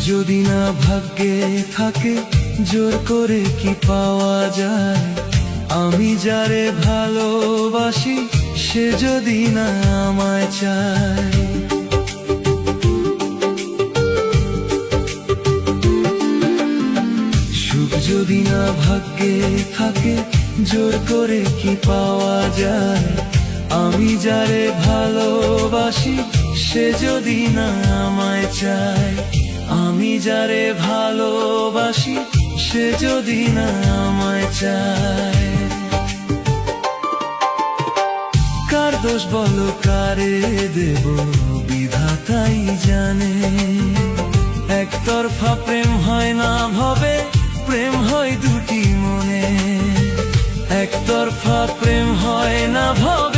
যদি না ভাগ্যে থাকে জোর করে কি পাওয়া যায়? আমি যারে ভালোবাসি সে যদি না আমায় চায়। সুখ যদি না ভাগ্যে থাকে জোর করে কি পাওয়া যায়? আমি যারে ভালোবাসি সে যদি না আমায় চায়। আমি যারে ভালোবাসি সে যদি না আমায় চায়। কার দোষ বলো কারে দেব বিধাতাই জানে। একতরফা প্রেম হয় না ভবে, প্রেম হয় দুটি মনে। একতরফা প্রেম হয় না ভবে,